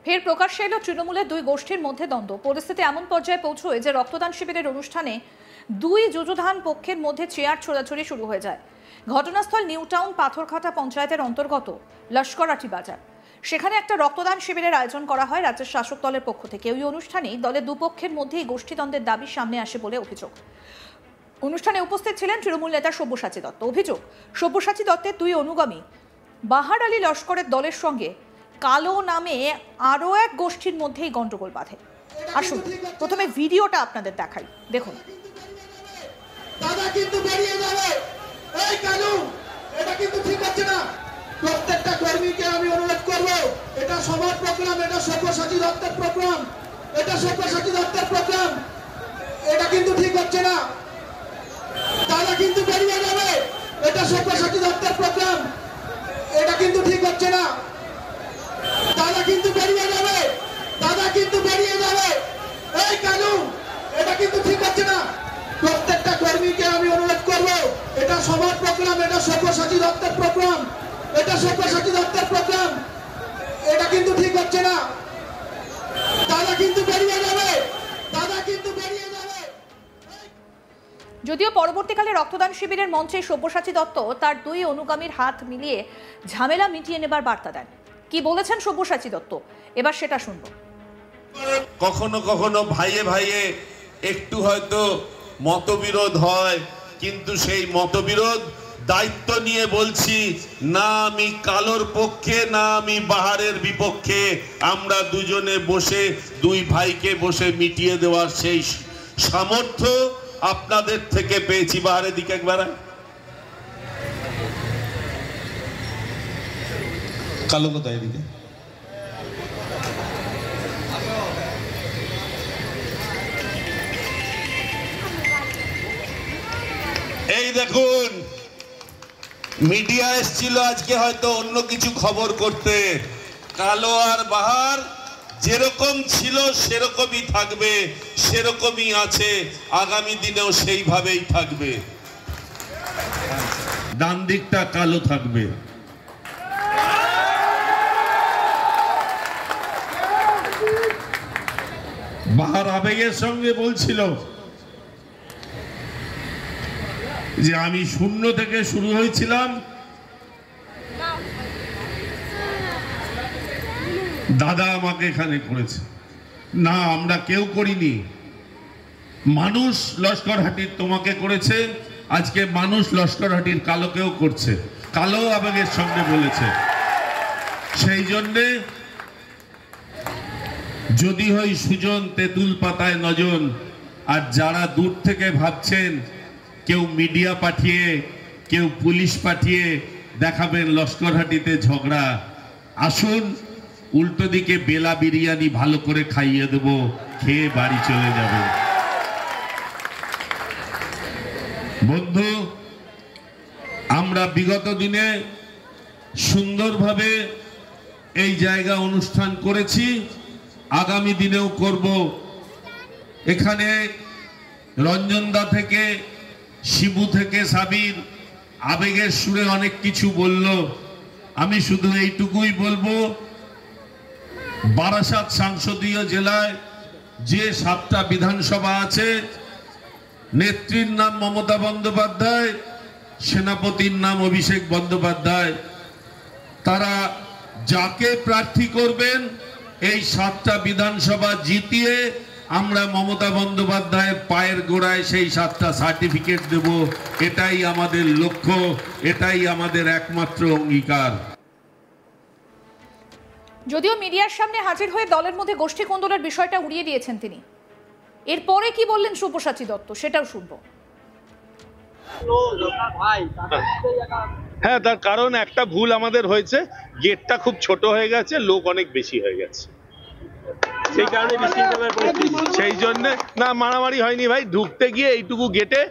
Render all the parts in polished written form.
ফের প্রকাশ্যে এলো তৃণমূলের দুই গোষ্ঠীর মধ্যে দ্বন্দ্ব। পরিস্থিতি এমন পর্যায়ে পৌঁছয় যে রক্তদান শিবিরের অনুষ্ঠানে দুই যুযুধান পক্ষের মধ্যে চেয়ার ছোড়াছুড়ি শুরু হয়ে যায়। ঘটনাস্থল নিউ টাউন পাথরঘাটা পঞ্চায়েতের অন্তর্গত লস্করাটি বাজার। সেখানে একটা রক্তদান শিবিরের আয়োজন করা হয় রাজ্যের শাসক দলের পক্ষ থেকে। ওই অনুষ্ঠানে দলের দুপক্ষের মধ্যেই গোষ্ঠীদ্বন্দ্বের দাবি সামনে আসে বলে অভিযোগ। অনুষ্ঠানে উপস্থিত ছিলেন তৃণমূল নেতা সব্যসাচী দত্ত। অভিযোগ, সব্যসাচী দত্তের দুই অনুগামী বাহার আলী লস্করের দলের সঙ্গে কালো নামে আরো এক গোষ্ঠীর মধ্যেই গন্ডগোল বাঁধে। আসুন প্রথমে ভিডিওটা আপনাদের দেখাই, দেখুন। দাদা কিন্তু বেরিয়ে যাবে, এই কালু, এটা কিন্তু ঠিক হচ্ছে না। প্রত্যেকটা কর্মীকে আমি অনুরোধ করব, এটা সবার প্রোগ্রাম, এটা সব্যসাচী দত্তের প্রোগ্রাম, এটা সব্যসাচী দত্তের প্রোগ্রাম, এটা কিন্তু ঠিক হচ্ছে না। দাদা কিন্তু বেরিয়ে যাবে, এটা সব্যসাচী দত্তের প্রোগ্রাম, এটা কিন্তু ঠিক হচ্ছে না। দাদা কিন্তু বেরিয়ে যাবে, দাদা কিন্তু বেরিয়ে যাবে, এই কালু, এটা কিন্তু ঠিক হচ্ছে না। প্রত্যেকটা কর্মীকে আমি অনুরোধ করব, এটা সবার প্রোগ্রাম, এটা সব্যসাচী দত্তের প্রোগ্রাম, এটা সব্যসাচী দত্তের প্রোগ্রাম, এটা কিন্তু ঠিক হচ্ছে না। দাদা কিন্তু বেরিয়ে যাবে, দাদা কিন্তু বেরিয়ে যাবে। যদিও পরবর্তীকালে রক্তদান শিবিরের মঞ্চে সব্যসাচী দত্ত তার দুই অনুগামীর হাত মিলিয়ে ঝামেলা মিটিয়ে নেবার বার্তা দেন। কি বলেছেন সব্যসাচী দত্ত, এবার সেটা শুনবো। কখনো কখনো ভাইয়ে ভাইয়ে একটু হয়তো মতবিরোধ হয়, কিন্তু সেই মতবিরোধ দায়িত্ব নিয়ে বলছি না, আমি কালোর পক্ষে না আমি বাহারের বিপক্ষে। আমরা দুজনে বসে দুই ভাইকে বসে মিটিয়ে দেওয়ার সেই সামর্থ্য আপনাদের থেকে পেয়েছি। বাহারের দিকে একবার কালো কোথায় দিকে, এই দেখুন মিডিয়া এসেছিল আজকে হয়তো অন্য কিছু খবর করতে। কালো আর বাহার যেরকম ছিল সেরকমই থাকবে, সেরকমই আছে, আগামী দিনেও সেইভাবেই থাকবে। ডান দিকটা কালো থাকবে। বাহার আবেগের সঙ্গে বলছিল যে আমি শূন্য থেকে শুরু হয়েছিলাম, দাদা আমাকে এখানে করেছে। না, আমরা কেউ করিনি, মানুষ লস্করহাটির তোমাকে করেছে, আজকে মানুষ লস্করহাটির কালোকেও করছে। কালো আবেগের সঙ্গে বলেছে। সেই জন্যে যদি হয় সুজন তেঁতুল পাতায় নজন, আর যারা দূর থেকে ভাবছেন কেউ মিডিয়া পাঠিয়ে কেউ পুলিশ পাঠিয়ে দেখাবেন লস্করহাটিতে ঝগড়া, আসুন উল্টো দিকে বেলা বিরিয়ানি ভালো করে খাইয়ে দেব, খেয়ে বাড়ি চলে যাবে। বন্ধু, আমরা বিগত দিনে সুন্দরভাবে এই জায়গা অনুষ্ঠান করেছি, আগামী দিনেও করব। এখানে রঞ্জনদা থেকে শিবু থেকে সাবির আবেগের সুরে অনেক কিছু বলল। আমি শুধু এইটুকুই বলবো, বারাসাত সংসদীয় জেলায় যে 7টা বিধানসভা আছে, নেত্রীর নাম মমতা বন্দ্যোপাধ্যায়, সেনাপতির নাম অভিষেক বন্দ্যোপাধ্যায়। তারা যাকে প্রার্থী করবেন এই 7টা বিধানসভা জিতিয়ে আমরা মমতা বন্দ্যোপাধ্যায়ের পায়ের গোড়ায় সেই 7টা সার্টিফিকেট দেব। এটাই আমাদের লক্ষ্য, এটাই আমাদের একমাত্র অঙ্গীকার। যদিও মিডিয়ার সামনে হাজির হয়ে দলের মধ্যে গোষ্ঠী কোন্দলের বিষয়টা উড়িয়ে দিয়েছেন তিনি। এরপরে কি বললেন সব্যসাচী দত্ত, সেটাও শুনবো। হ্যাঁ, তার কারণ একটা ভুল আমাদের হয়েছে, গেটটা খুব ছোট হয়ে গেছে, লোক অনেক বেশি হয়ে গেছে, সেই কারণে সেই জন্য না মারামারি হয়নি ভাই। ঢুকতে গিয়ে এইটুকু গেটে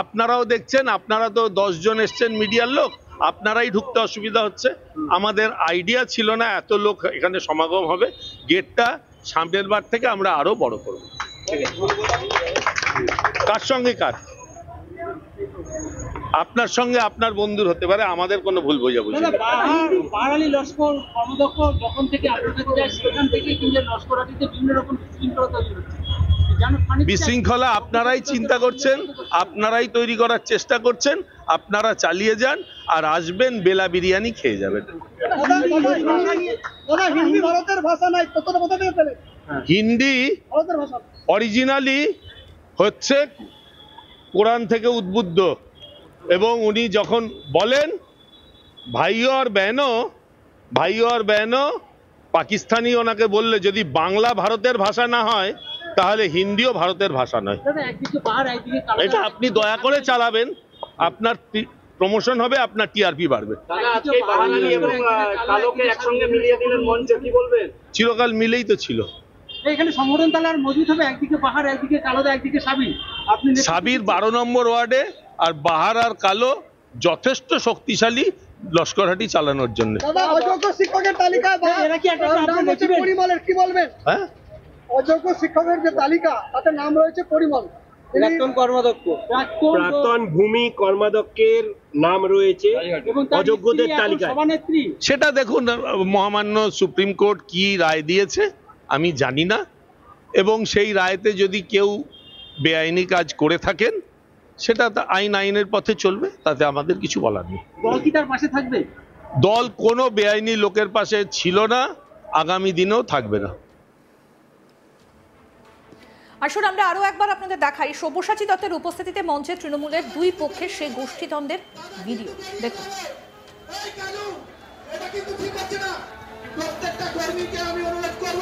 আপনারাও দেখছেন, আপনারা তো 10 জন এসছেন মিডিয়ার লোক, আপনারাই ঢুকতে অসুবিধা হচ্ছে। আমাদের আইডিয়া ছিল না এত লোক এখানে সমাগম হবে। গেটটা সামনের বার থেকে আমরা আরো বড় করব। কার সঙ্গে কার আপনার সঙ্গে আপনার বন্ধুর হতে পারে, আমাদের কোনো ভুল বোঝাবুঝি নেই। বাঙালি লস্কর কর্মদক্ষ যখন থেকে আপনার কাছে যায় সেখান থেকে কিন্তু লস্করাটিতে বিভিন্ন রকম বিশৃঙ্খলা তৈরি হচ্ছে। বিশৃঙ্খলা আপনারাই চিন্তা করছেন, আপনারাই তৈরি করার চেষ্টা করছেন, আপনারা চালিয়ে যান আর আসবেন বেলা বিরিয়ানি খেয়ে যাবেন। হিন্দি অরিজিনালি হচ্ছে কোরআন থেকে উদ্বুদ্ধ, এবং উনি যখন বলেন ভাইও আর বেহনো পাকিস্তানি ওনাকে বললে যদি বাংলা ভারতের ভাষা না হয় তাহলে হিন্দিও ভারতের ভাষা নয়। এটা আপনি দয়া করে চালাবেন, আপনার প্রমোশন হবে, আপনার টিআরপি বাড়বে। চিরকাল মিলেই তো ছিল। এখানে সংগঠন তাহলে আর মজবুত হবে, একদিকে পাহাড়, একদিকে কালোদা, একদিকে সাবির। আপনি সাবির 12 নম্বর ওয়ার্ডে আর বাহার আর কালো যথেষ্ট শক্তিশালী লস্করহাটি চালানোর জন্য। অযোগ্য শিক্ষকের তালিকা পরিমলের কি বলবেন? হ্যাঁ, অযোগ্য শিক্ষকের যে তালিকা তাতে নাম রয়েছে পরিমল, প্রাক্তন ভূমি কর্মাধ্যক্ষের নাম রয়েছে অযোগ্যদের তালিকায়। সেটা দেখুন মহামান্য সুপ্রিম কোর্ট কি রায় দিয়েছে আমি জানি না, এবং সেই রায়তে যদি কেউ বেআইনি কাজ করে থাকেন সেটা আইনের পথে চলবে, তাতে আমাদের কিছু বলার নেই। দল কি তার পাশে থাকবে? দল কোনো বেআইনি লোকের পাশে ছিল না, আগামী দিনেও থাকবে না। আসুন আমরা আরো একবার আপনাদের দেখাই সব্যসাচী দত্তের উপস্থিতিতে মঞ্চে তৃণমূলের দুই পক্ষের সেই গোষ্ঠীদ্বন্দ্বের ভিডিও দেখুন। এটা কিন্তু ঠিক হচ্ছে না। প্রত্যেকটা কর্মীকে আমি অনুরোধ করব,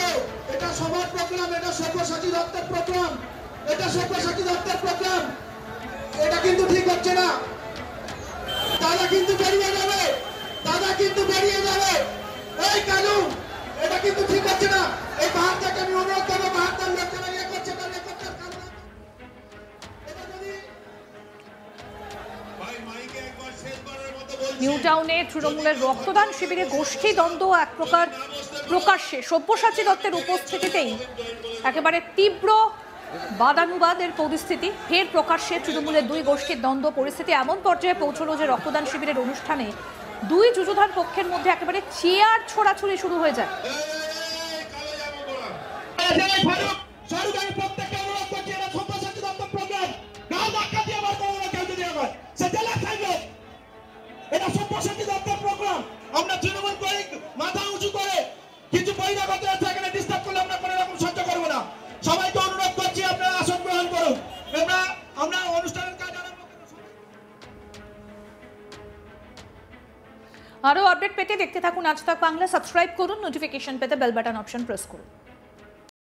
এটা সবার প্রোগ্রাম, এটা সব্যসাচী দত্তের প্রোগ্রাম, এটা সব্যসাচী দত্তের প্রোগ্রাম, এটা কিন্তু ঠিক হচ্ছে না। দাদা কিন্তু বেরিয়ে যাবে, দাদা কিন্তু বেরিয়ে যাবে। এই কালু, এটা কিন্তু ঠিক হচ্ছে না। এই বাহার থেকে আমি অনুরোধ করবো, বাহারটার লোকেরা ইয়ে করছে না, ইয়ে করছে না। এটা যদি নিউ টাউনে তৃণমূলের রক্তদান শিবিরে গোষ্ঠী দ্বন্দ্ব এক প্রকার প্রকাশ্যে সব্যসাচী দত্তের উপস্থিতিতেই একেবারে তীব্র বাদানুবাদের পরিস্থিতি। ফের প্রকাশ্যে তৃণমূলের দুই গোষ্ঠীর দ্বন্দ্ব পরিস্থিতি এমন পর্যায়ে পৌঁছলো যে রক্তদান শিবিরের অনুষ্ঠানে দুই যুযুধান পক্ষের মধ্যে একেবারে চেয়ার ছোড়াছুড়ি শুরু হয়ে যায়। এটা সব্যসাচী দত্তের প্রোগ্রাম, আমরা তৃণমূল করে মাথা উঁচু করে কিছু বহিরাগত আছে এখানে ডিস্টার্ব করলে আমরা কোনো রকম সহ্য করবো না। সবাইকে অনুরোধ করছি আপনারা আসন গ্রহণ করুন, আমরা অনুষ্ঠানের কাজ আরম্ভ করব। আরো আপডেট পেতে দেখতে থাকুন আজ তাক বাংলা, সাবস্ক্রাইব করুন, নোটিফিকেশন পেতে বেল বাটন অপশন প্রেস করুন।